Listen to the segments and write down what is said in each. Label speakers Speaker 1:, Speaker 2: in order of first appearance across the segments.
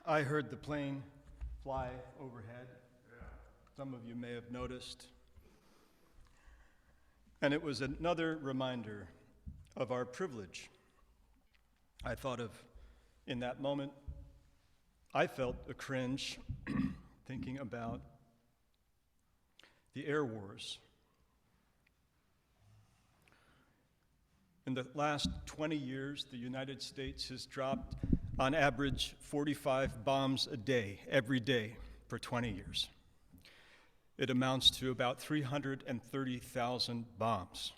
Speaker 1: I heard the plane fly overhead. Some of you may have noticed. And it was another reminder of our privilege. I thought of, in that moment, I felt a cringe thinking about the air wars. In the last 20 years, the United States has dropped, on average, 45 bombs a day, every day, for 20 years. It amounts to about 330,000 bombs.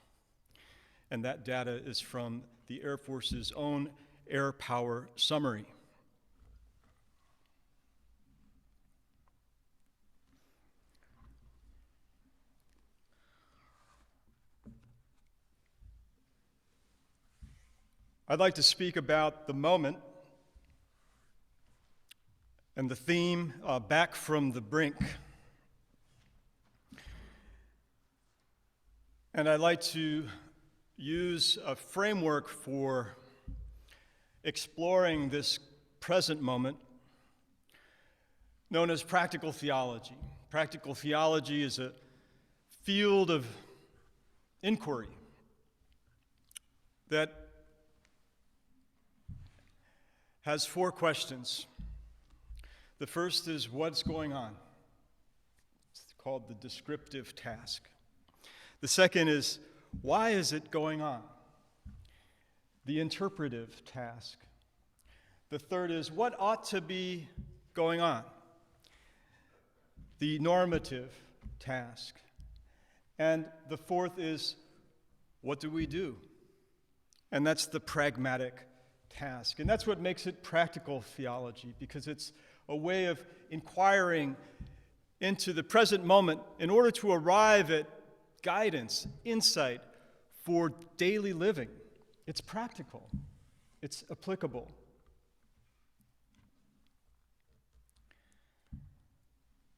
Speaker 1: And that data is from the Air Force's own Air Power Summary. I'd like to speak about the moment and the theme, Back from the Brink. And I'd like to use a framework for exploring this present moment known as practical theology. Practical theology is a field of inquiry that has four questions. The first is, what's going on? It's called the descriptive task. The second is, why is it going on? The interpretive task. The third is, what ought to be going on? The normative task. And the fourth is, what do we do? And that's the pragmatic task. And that's what makes it practical theology, because it's a way of inquiring into the present moment in order to arrive at guidance, insight for daily living. It's practical. It's applicable.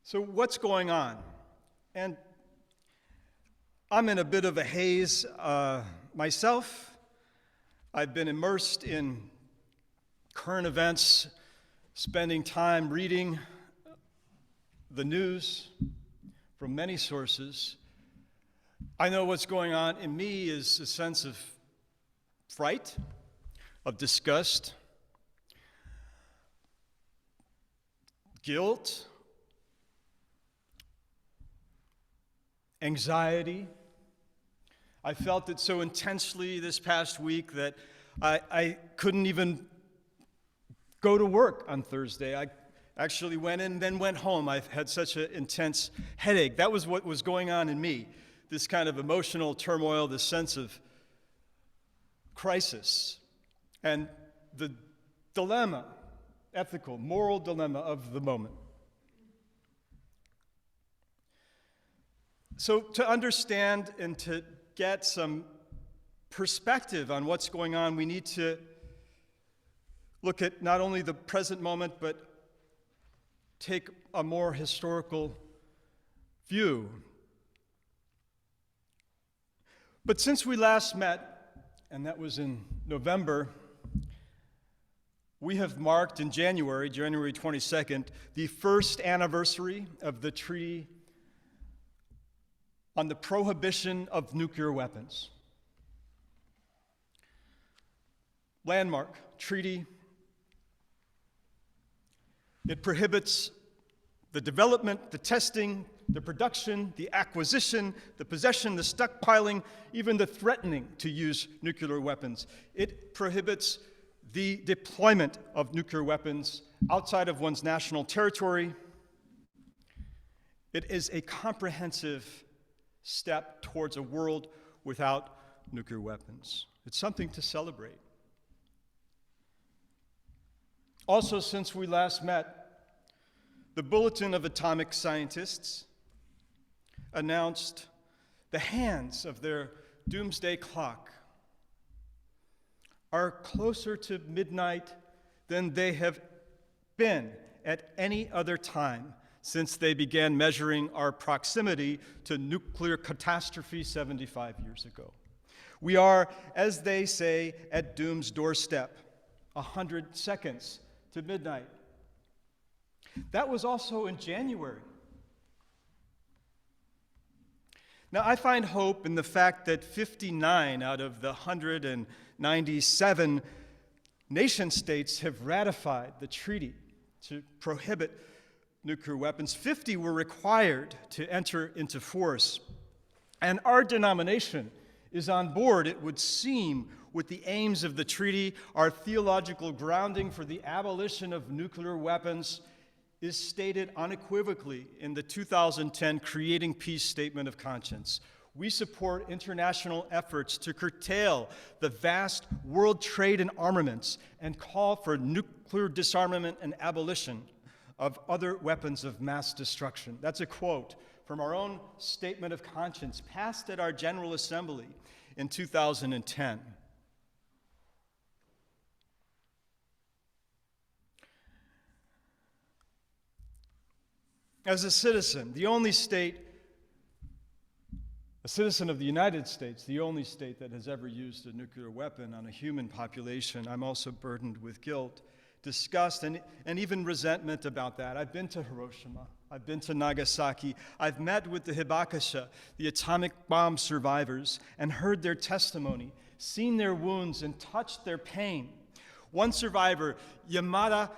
Speaker 1: So what's going on? And I'm in a bit of a haze myself. I've been immersed in current events, spending time reading the news from many sources. I know what's going on in me is a sense of fright, of disgust, guilt, anxiety. I felt it so intensely this past week that I couldn't even go to work on Thursday. I actually went in and then went home. I had such an intense headache. That was what was going on in me, this kind of emotional turmoil, this sense of crisis, and the dilemma, ethical, moral dilemma of the moment. So to understand and to get some perspective on what's going on, we need to look at not only the present moment, but take a more historical view. But since we last met, and that was in November, we have marked in January 22nd, the first anniversary of the Treaty on the Prohibition of Nuclear Weapons. Landmark treaty. It prohibits the development, the testing, the production, the acquisition, the possession, the stockpiling, even the threatening to use nuclear weapons. It prohibits the deployment of nuclear weapons outside of one's national territory. It is a comprehensive step towards a world without nuclear weapons. It's something to celebrate. Also, since we last met, the Bulletin of Atomic Scientists announced the hands of their doomsday clock are closer to midnight than they have been at any other time since they began measuring our proximity to nuclear catastrophe 75 years ago. We are, as they say, at doom's doorstep, 100 seconds to midnight. That was also in January. Now, I find hope in the fact that 59 out of the 197 nation states have ratified the treaty to prohibit nuclear weapons. 50 were required to enter into force. And our denomination is on board, it would seem, with the aims of the treaty. Our theological grounding for the abolition of nuclear weapons is stated unequivocally in the 2010 Creating Peace Statement of Conscience. We support international efforts to curtail the vast world trade in armaments and call for nuclear disarmament and abolition of other weapons of mass destruction. That's a quote from our own Statement of Conscience, passed at our General Assembly in 2010. As a citizen, a citizen of the United States, the only state that has ever used a nuclear weapon on a human population, I'm also burdened with guilt, disgust, and even resentment about that. I've been to Hiroshima. I've been to Nagasaki. I've met with the Hibakusha, the atomic bomb survivors, and heard their testimony, seen their wounds, and touched their pain. One survivor, Yamada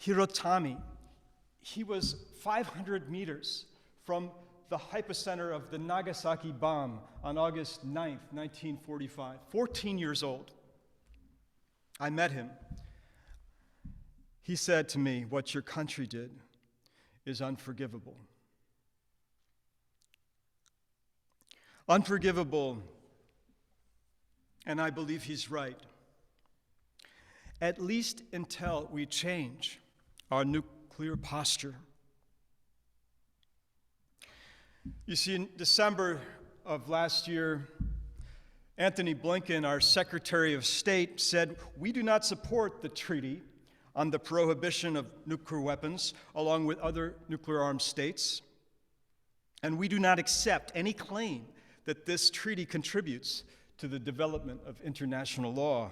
Speaker 1: Hirotami, he was 500 meters from the hypocenter of the Nagasaki bomb on August 9th, 1945, 14 years old. I met him. He said to me, "What your country did is unforgivable." Unforgivable, and I believe he's right. At least until we change our nuclear posture. You see, in December of last year, Antony Blinken, our Secretary of State, said, "We do not support the treaty on the prohibition of nuclear weapons, along with other nuclear-armed states, and we do not accept any claim that this treaty contributes to the development of international law."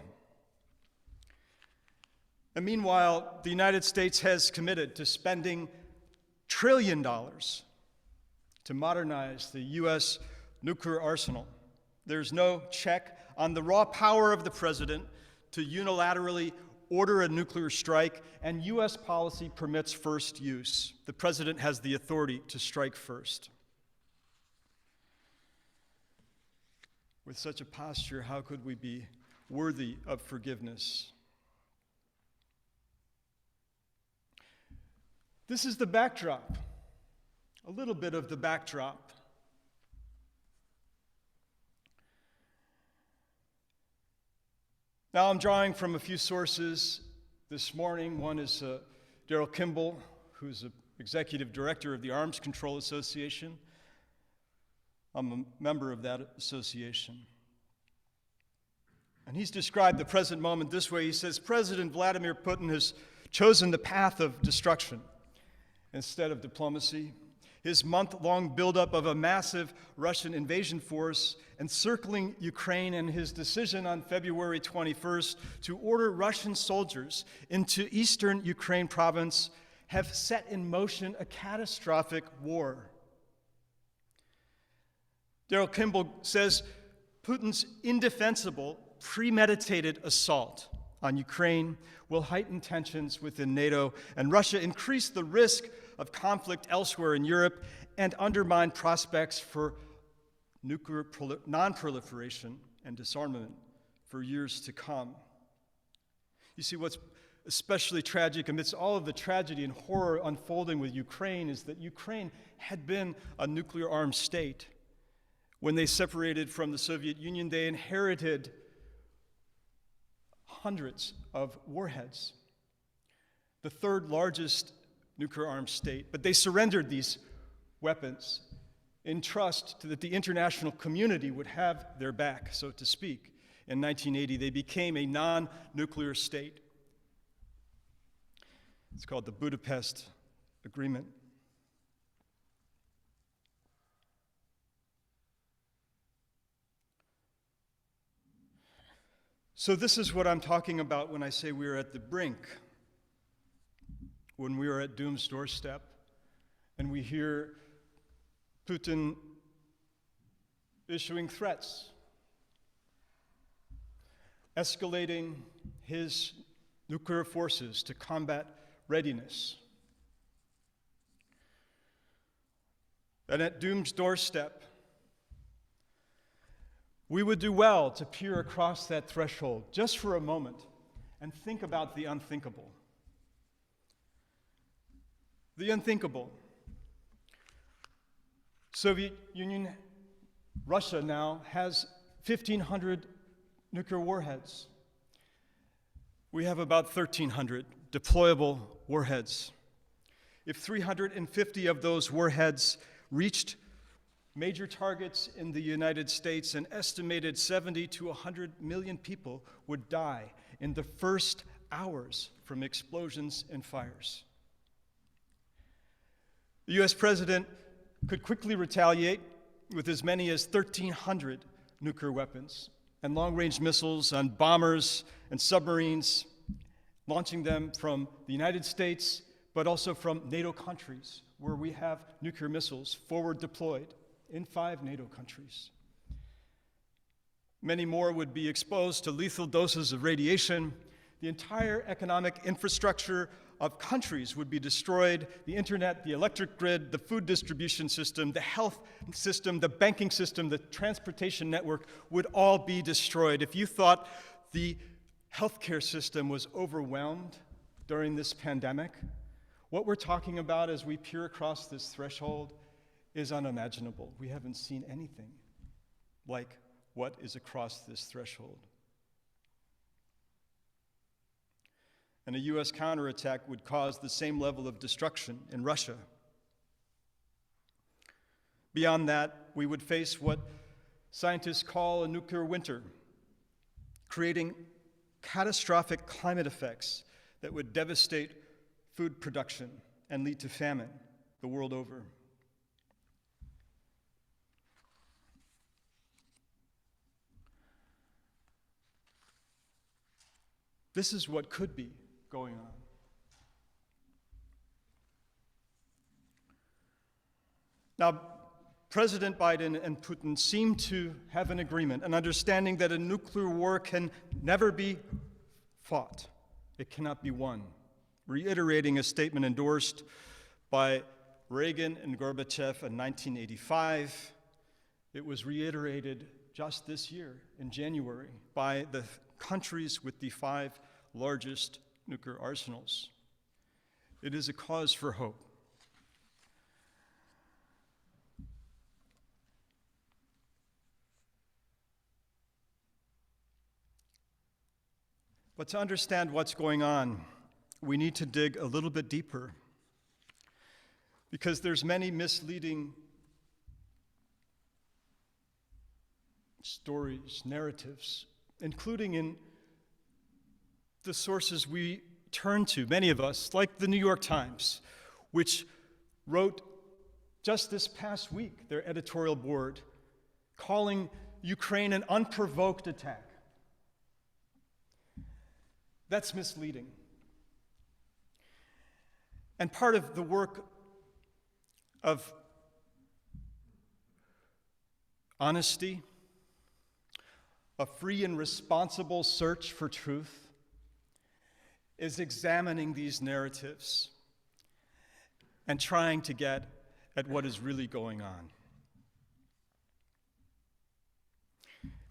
Speaker 1: And meanwhile, the United States has committed to spending $1 trillion to modernize the U.S. nuclear arsenal. There's no check on the raw power of the president to unilaterally order a nuclear strike, and U.S. policy permits first use. The president has the authority to strike first. With such a posture, how could we be worthy of forgiveness? This is the backdrop, a little bit of the backdrop. Now, I'm drawing from a few sources this morning. One is Daryl Kimball, who's the executive director of the Arms Control Association. I'm a member of that association. And he's described the present moment this way. He says, "President Vladimir Putin has chosen the path of destruction instead of diplomacy. His month-long buildup of a massive Russian invasion force encircling Ukraine and his decision on February 21st to order Russian soldiers into eastern Ukraine province have set in motion a catastrophic war." Daryl Kimball says Putin's indefensible, premeditated assault on Ukraine will heighten tensions within NATO and Russia, increase the risk of conflict elsewhere in Europe, and undermine prospects for nuclear non-proliferation and disarmament for years to come. You see, what's especially tragic amidst all of the tragedy and horror unfolding with Ukraine is that Ukraine had been a nuclear-armed state. When they separated from the Soviet Union, they inherited hundreds of warheads, the third largest nuclear-armed state. But they surrendered these weapons in trust that the international community would have their back, so to speak. In 1980, they became a non-nuclear state. It's called the Budapest Agreement. So this is what I'm talking about when I say we're at the brink. when we are at doom's doorstep and we hear Putin issuing threats, escalating his nuclear forces to combat readiness. And at doom's doorstep, we would do well to peer across that threshold just for a moment and think about the unthinkable. The unthinkable. Soviet Union, Russia now has 1,500 nuclear warheads. We have about 1,300 deployable warheads. If 350 of those warheads reached major targets in the United States, an estimated 70 to 100 million people would die in the first hours from explosions and fires. The US president could quickly retaliate with as many as 1,300 nuclear weapons and long-range missiles on bombers and submarines, launching them from the United States, but also from NATO countries, where we have nuclear missiles forward deployed in 5 NATO countries. Many more would be exposed to lethal doses of radiation. The entire economic infrastructure of countries would be destroyed. The internet, the electric grid, the food distribution system, the health system, the banking system, the transportation network would all be destroyed. If you thought the healthcare system was overwhelmed during this pandemic, what we're talking about as we peer across this threshold is unimaginable. We haven't seen anything like what is across this threshold. And a US counterattack would cause the same level of destruction in Russia. Beyond that, we would face what scientists call a nuclear winter, creating catastrophic climate effects that would devastate food production and lead to famine the world over. This is what could be going on. Now, President Biden and Putin seem to have an agreement, an understanding that a nuclear war can never be fought. It cannot be won, reiterating a statement endorsed by Reagan and Gorbachev in 1985. It was reiterated just this year in January by the countries with the 5 largest nuclear arsenals. It is a cause for hope. But to understand what's going on, we need to dig a little bit deeper, because there's many misleading stories, narratives, including in the sources we turn to, many of us, like the New York Times, which wrote just this past week, their editorial board, calling Ukraine an unprovoked attack. That's misleading. And part of the work of honesty, a free and responsible search for truth, is examining these narratives and trying to get at what is really going on.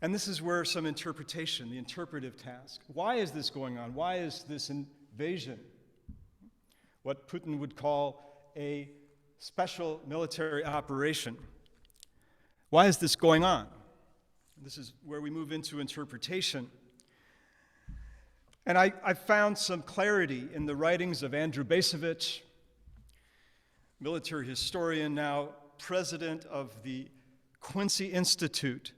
Speaker 1: And this is where some interpretation, the interpretive task. Why is this going on? Why is this invasion, what Putin would call a special military operation, why is this going on? This is where we move into interpretation. And I found some clarity in the writings of Andrew Bacevich, military historian, now president of the Quincy Institute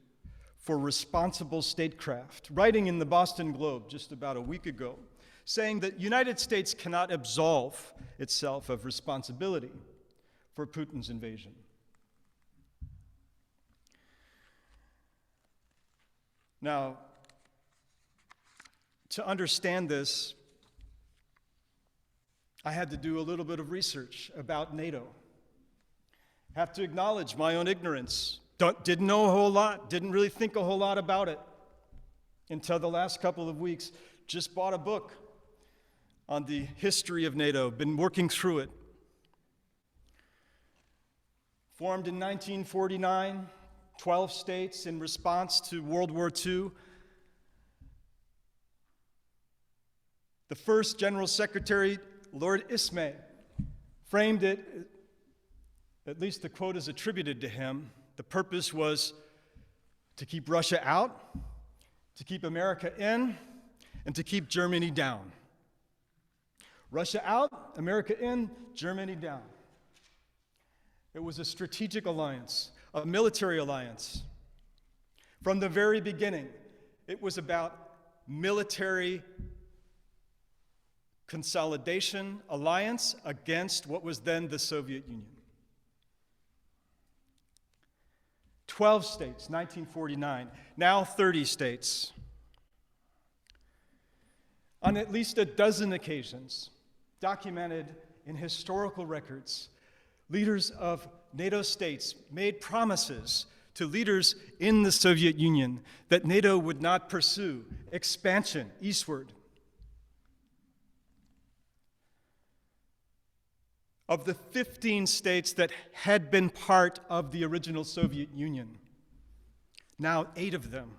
Speaker 1: for Responsible Statecraft, writing in the Boston Globe just about a week ago, saying that the United States cannot absolve itself of responsibility for Putin's invasion. Now, to understand this, I had to do a little bit of research about NATO. Have to acknowledge my own ignorance. Didn't know a whole lot, didn't really think a whole lot about it until the last couple of weeks. Just bought a book on the history of NATO, been working through it. Formed in 1949, 12 states in response to World War II. The first General Secretary, Lord Ismay, framed it, at least the quote is attributed to him. The purpose was to keep Russia out, to keep America in, and to keep Germany down. Russia out, America in, Germany down. It was a strategic alliance, a military alliance. From the very beginning, it was about military consolidation, alliance against what was then the Soviet Union. 12 states, 1949, now 30 states. On at least a dozen occasions, documented in historical records, leaders of NATO states made promises to leaders in the Soviet Union that NATO would not pursue expansion eastward. Of the 15 states that had been part of the original Soviet Union, now 8 of them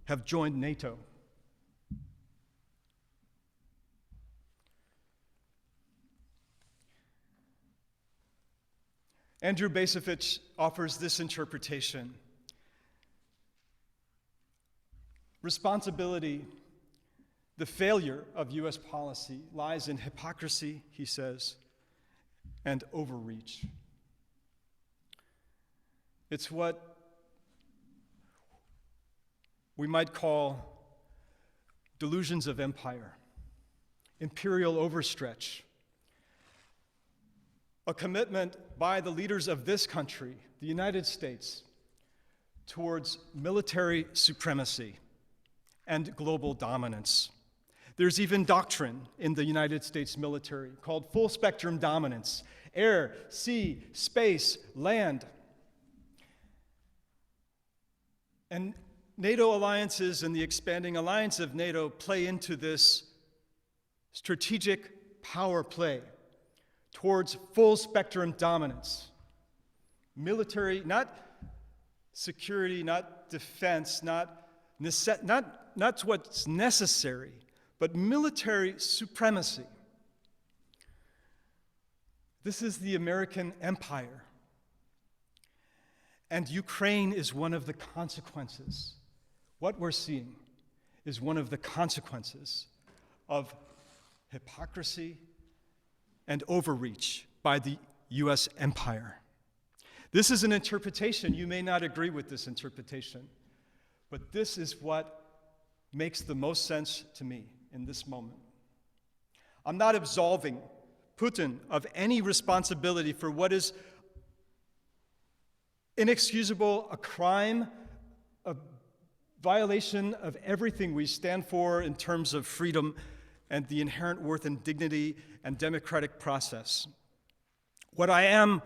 Speaker 1: have joined NATO. Andrew Bacevich offers this interpretation. Responsibility, the failure of U.S. policy, lies in hypocrisy, he says, and overreach. It's what we might call delusions of empire, imperial overstretch, a commitment by the leaders of this country, the United States, towards military supremacy and global dominance. There's even doctrine in the United States military called full spectrum dominance: air, sea, space, land. And NATO alliances and the expanding alliance of NATO play into this strategic power play towards full spectrum dominance. Military, not security, not defense, not what's necessary, but military supremacy. This is the American empire. And Ukraine is one of the consequences. What we're seeing is one of the consequences of hypocrisy and overreach by the U.S. empire. This is an interpretation. You may not agree with this interpretation, but this is what makes the most sense to me in this moment. I'm not absolving Putin of any responsibility for what is inexcusable, a crime, a violation of everything we stand for in terms of freedom and the inherent worth and dignity and democratic process. What I am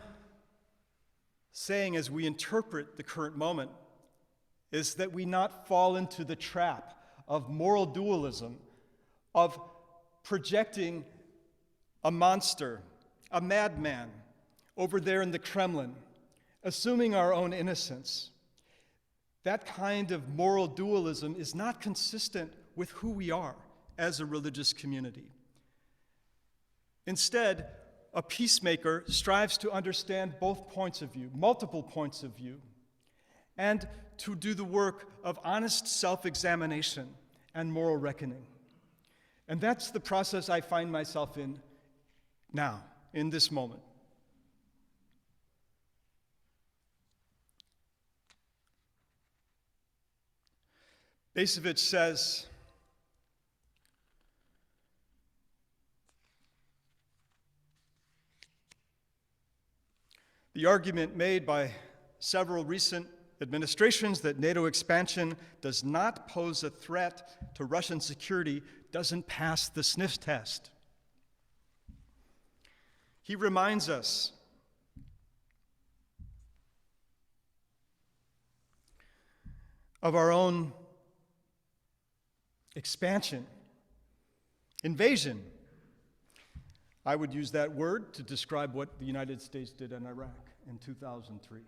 Speaker 1: saying as we interpret the current moment is that we not fall into the trap of moral dualism, of projecting a monster, a madman, over there in the Kremlin, assuming our own innocence. That kind of moral dualism is not consistent with who we are as a religious community. Instead, a peacemaker strives to understand both points of view, multiple points of view, and to do the work of honest self-examination and moral reckoning. And that's the process I find myself in now, in this moment. Bacevich says, the argument made by several recent administrations that NATO expansion does not pose a threat to Russian security doesn't pass the sniff test. He reminds us of our own expansion, invasion. I would use that word to describe what the United States did in Iraq in 2003.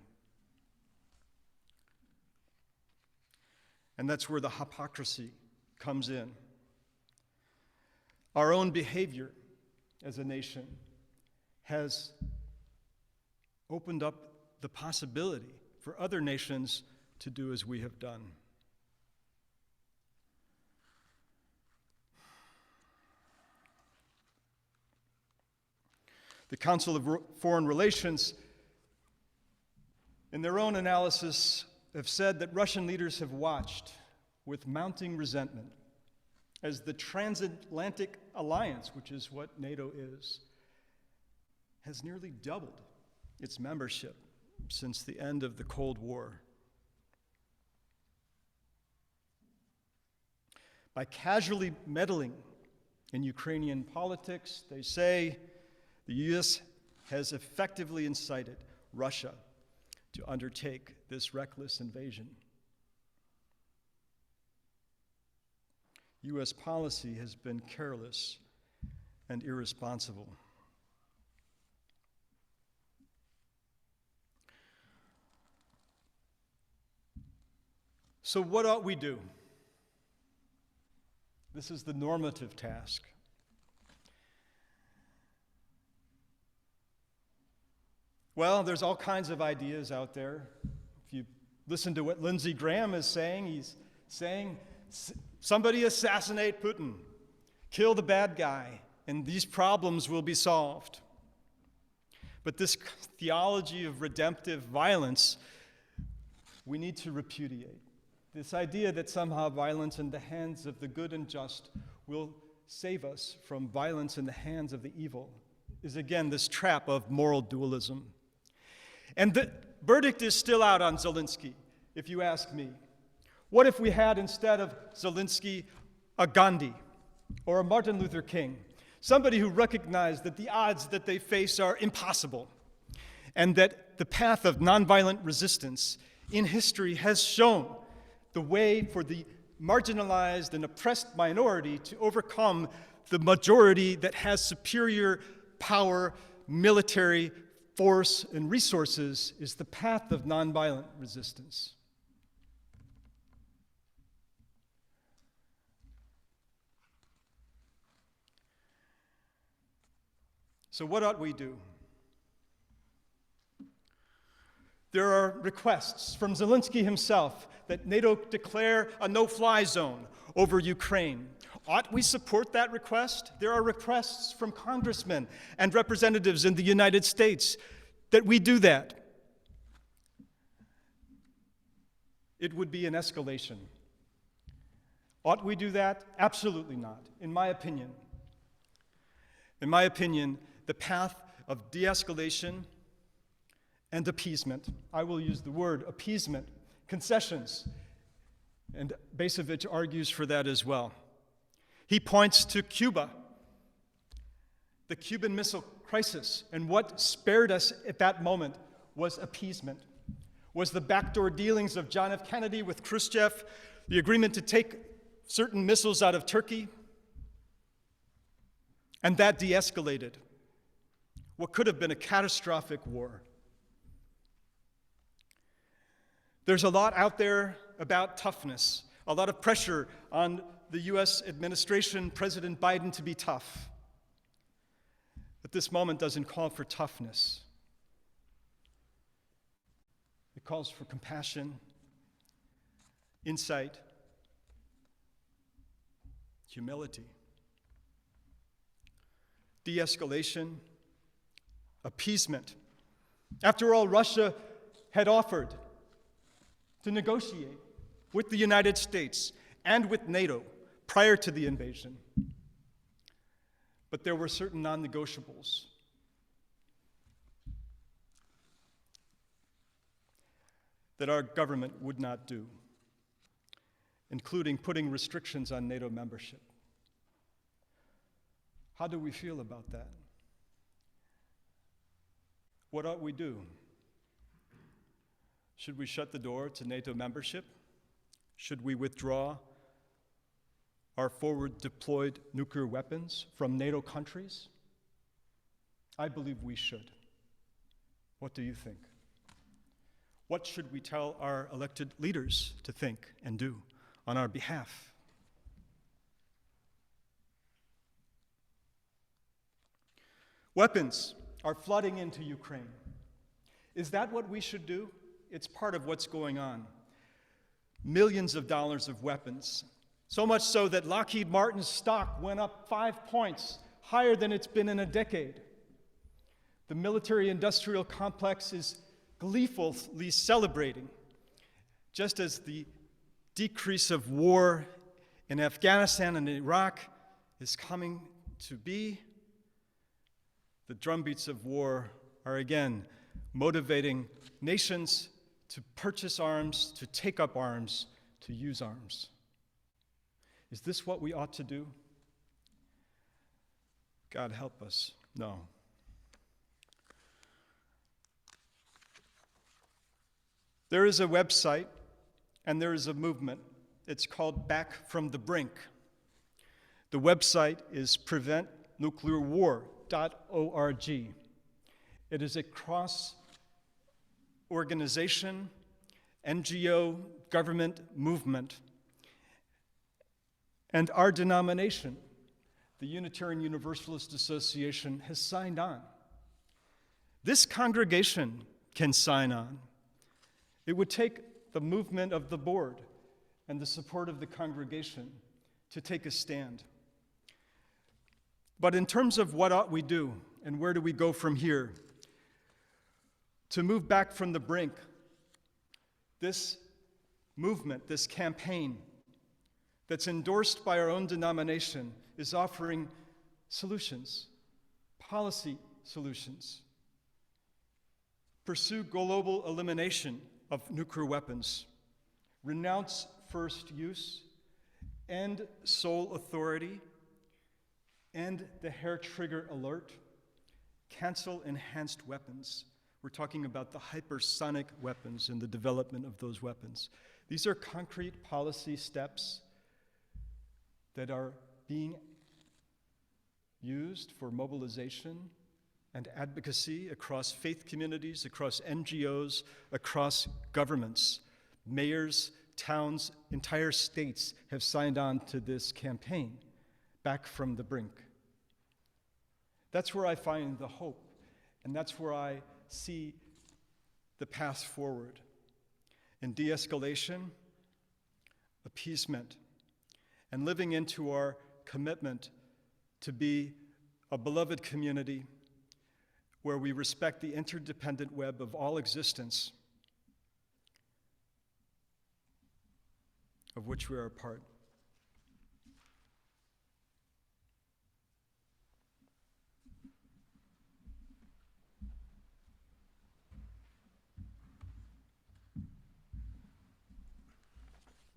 Speaker 1: And that's where the hypocrisy comes in. Our own behavior as a nation has opened up the possibility for other nations to do as we have done. The Council of Foreign Relations, in their own analysis, have said that Russian leaders have watched with mounting resentment as the transatlantic alliance, which is what NATO is, has nearly doubled its membership since the end of the Cold War. By casually meddling in Ukrainian politics, they say the U.S. has effectively incited Russia to undertake this reckless invasion. U.S. policy has been careless and irresponsible. So what ought we do? This is the normative task. Well, there's all kinds of ideas out there. If you listen to what Lindsey Graham is saying, he's saying, somebody assassinate Putin, kill the bad guy, and these problems will be solved. But this theology of redemptive violence, we need to repudiate. This idea that somehow violence in the hands of the good and just will save us from violence in the hands of the evil is, again, this trap of moral dualism. And the verdict is still out on Zelensky, if you ask me. What if we had, instead of Zelensky, a Gandhi or a Martin Luther King, somebody who recognized that the odds that they face are impossible, and that the path of nonviolent resistance in history has shown the way for the marginalized and oppressed minority to overcome the majority that has superior power, military force, and resources is the path of nonviolent resistance. So what ought we do? There are requests from Zelensky himself that NATO declare a no-fly zone over Ukraine. Ought we support that request? There are requests from congressmen and representatives in the United States that we do that. It would be an escalation. Ought we do that? Absolutely not, in my opinion. In my opinion, the path of de-escalation and appeasement, I will use the word appeasement, concessions, and Basevich argues for that as well. He points to Cuba, the Cuban Missile Crisis, and what spared us at that moment was appeasement, was the backdoor dealings of John F. Kennedy with Khrushchev, the agreement to take certain missiles out of Turkey, and that de-escalated what could have been a catastrophic war. There's a lot out there about toughness, a lot of pressure on the U.S. administration, President Biden, to be tough. But this moment doesn't call for toughness. It calls for compassion, insight, humility, de-escalation, appeasement. After all, Russia had offered to negotiate with the United States and with NATO prior to the invasion. But there were certain non-negotiables. That our government would not do, including putting restrictions on NATO membership. How do we feel about that? What ought we do? Should we shut the door to NATO membership? Should we withdraw our forward deployed nuclear weapons from NATO countries? I believe we should. What do you think? What should we tell our elected leaders to think and do on our behalf? Weapons are flooding into Ukraine. Is that what we should do? It's part of what's going on. Millions of dollars of weapons. So much so that Lockheed Martin's stock went up 5 points, higher than it's been in a decade. The military-industrial complex is gleefully celebrating, just as the decrease of war in Afghanistan and Iraq is coming to be. The drumbeats of war are again motivating nations to purchase arms, to take up arms, to use arms. Is this what we ought to do? God help us. No. There is a website and there is a movement. It's called Back from the Brink. The website is preventnuclearwar.org. It is a cross-organization, NGO, government movement. And our denomination, the Unitarian Universalist Association, has signed on. This congregation can sign on. It would take the movement of the board and the support of the congregation to take a stand. But in terms of what ought we do and where do we go from here, to move back from the brink, this movement, this campaign that's endorsed by our own denomination is offering solutions, policy solutions. Pursue global elimination of nuclear weapons, renounce first use, end sole authority, end the hair trigger alert, cancel enhanced weapons. We're talking about the hypersonic weapons and the development of those weapons. These are concrete policy steps that are being used for mobilization and advocacy across faith communities, across NGOs, across governments. Mayors, towns, entire states have signed on to this campaign, Back from the Brink. That's where I find the hope, and that's where I see the path forward. In de-escalation, appeasement, and living into our commitment to be a beloved community where we respect the interdependent web of all existence of which we are a part.